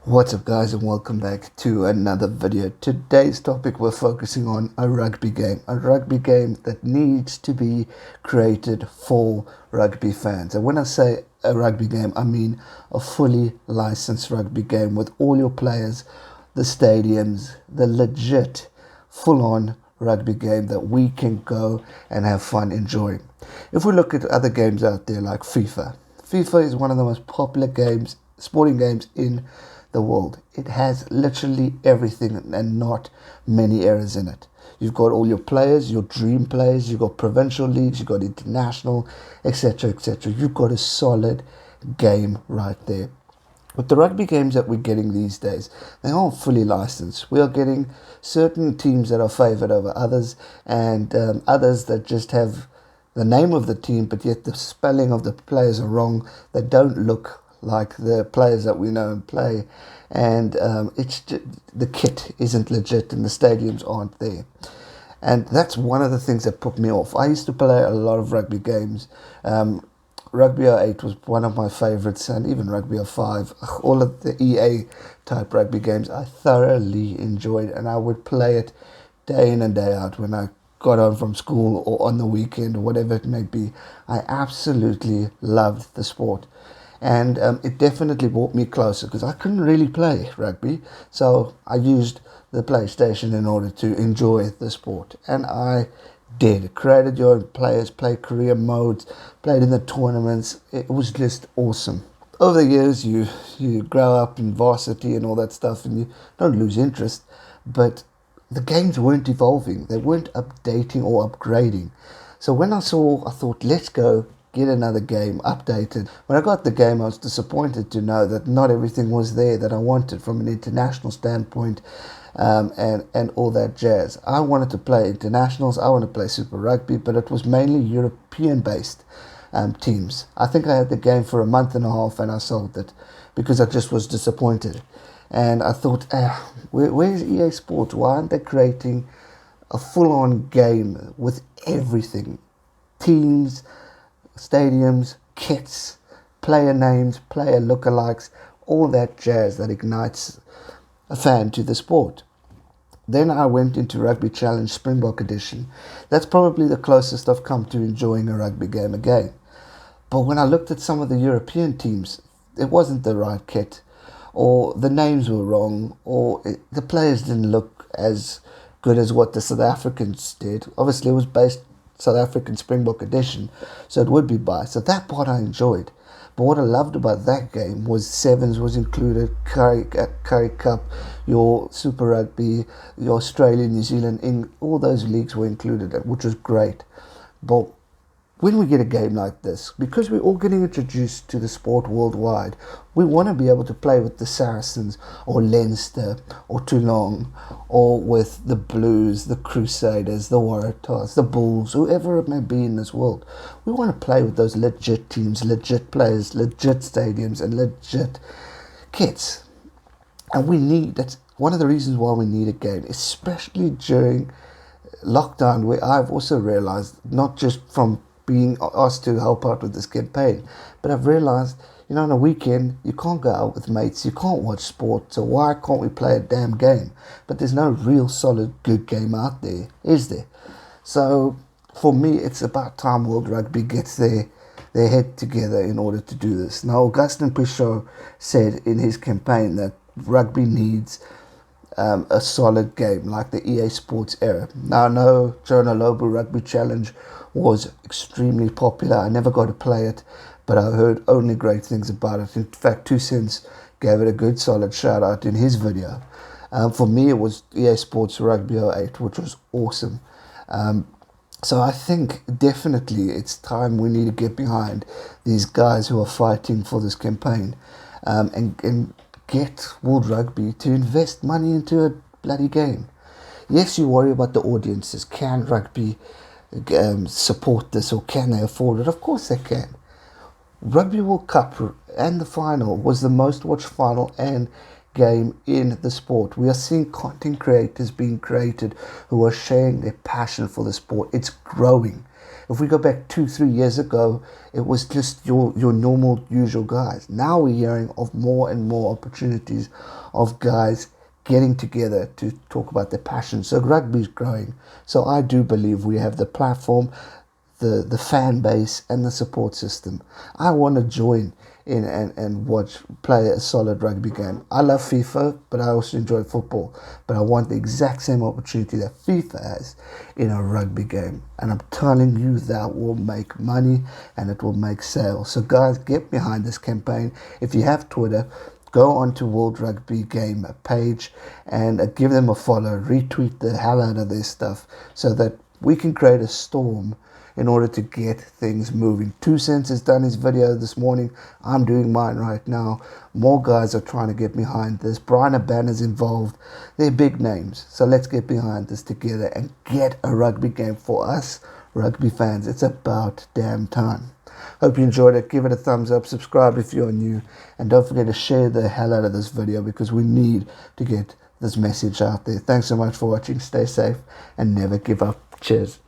What's up guys, and welcome back to another video. Today's topic, we're focusing on a rugby game that needs to be created for rugby fans. And when I say a rugby game, I mean a fully licensed rugby game with all your players, the stadiums, the legit full-on rugby game that we can go and have fun enjoying. If we look at other games out there like FIFA is one of the most popular games, sporting games in the world. It has literally everything and not many errors in it. You've got all your players, your dream players, you've got provincial leagues, you've got international, etc., etc. You've got a solid game right there. With the rugby games that we're getting these days, they aren't fully licensed. We are getting certain teams that are favoured over others, and others that just have the name of the team, but yet the spelling of the players are wrong. They don't look like the players that we know and play, and it's just, the kit isn't legit and the stadiums aren't there. And that's one of the things that put me off. I used to play a lot of rugby games. Rugby 08 was one of my favourites, and even Rugby 05, all of the EA type rugby games I thoroughly enjoyed, and I would play it day in and day out when I got home from school or on the weekend or whatever it may be. I absolutely loved the sport, and it definitely brought me closer because I couldn't really play rugby, so I used the PlayStation in order to enjoy the sport, and I did. Created your own players, played career modes, played in the tournaments. It was just awesome. Over the years, you grow up in varsity and all that stuff, and you don't lose interest, but the games weren't evolving. They weren't updating or upgrading. So when I thought, let's go get another game updated. When I got the game, I was disappointed to know that not everything was there that I wanted from an international standpoint, and all that jazz. I wanted to play internationals, I wanted to play Super Rugby, but it was mainly European-based teams. I think I had the game for a month and a half and I sold it because I just was disappointed. And I thought, where's EA Sports? Why aren't they creating a full-on game with everything? Teams, stadiums, kits, player names, player lookalikes, all that jazz that ignites a fan to the sport. Then I went into Rugby Challenge Springbok Edition. That's probably the closest I've come to enjoying a rugby game again. But when I looked at some of the European teams, it wasn't the right kit, or the names were wrong, or the players didn't look as good as what the South Africans did. Obviously, it was based South African Springbok Edition, so it would be biased. So that part I enjoyed. But what I loved about that game was Sevens was included, Curry Cup, your Super Rugby, your Australia, New Zealand, all those leagues were included, which was great. But when we get a game like this, because we're all getting introduced to the sport worldwide, we want to be able to play with the Saracens or Leinster or Toulon, or with the Blues, the Crusaders, the Waratahs, the Bulls, whoever it may be in this world. We want to play with those legit teams, legit players, legit stadiums, and legit kits. And that's one of the reasons why we need a game, especially during lockdown, where I've also realized, not just from being asked to help out with this campaign, but I've realized, on a weekend you can't go out with mates, you can't watch sport, so why can't we play a damn game? But there's no real solid good game out there, is there? So for me, it's about time World Rugby gets their head together in order to do this. Now, Augustin Pichot said in his campaign that rugby needs a solid game like the EA Sports era. Now, I know Jonah Lobu Rugby Challenge was extremely popular. I never got to play it, but I heard only great things about it. In fact, 2 Cents gave it a good solid shout out in his video. For me, it was EA Sports Rugby 08, which was awesome. So I think definitely it's time we need to get behind these guys who are fighting for this campaign, and get World Rugby to invest money into a bloody game. Yes, you worry about the audiences. Can rugby support this, or can they afford it? Of course they can. Rugby World Cup and the final was the most watched final and game in the sport. We are seeing content creators being created who are sharing their passion for the sport. It's growing. If we go back 2-3 years ago, it was just your normal, usual guys. Now we're hearing of more and more opportunities of guys getting together to talk about their passion. So rugby's growing. So I do believe we have the platform, the fan base, and the support system. I want to join in and play a solid rugby game. I love FIFA, but I also enjoy football. But I want the exact same opportunity that FIFA has in a rugby game. And I'm telling you, that will make money and it will make sales. So guys, get behind this campaign. If you have Twitter, go on to World Rugby Game page and give them a follow. Retweet the hell out of their stuff so that we can create a storm in order to get things moving. 2 Cents has done his video this morning. I'm doing mine right now. More guys are trying to get behind this. Brian Abana's involved. They're big names. So let's get behind this together and get a rugby game for us rugby fans. It's about damn time. Hope you enjoyed it. Give it a thumbs up. Subscribe if you're new. And don't forget to share the hell out of this video because we need to get this message out there. Thanks so much for watching. Stay safe and never give up. Cheers.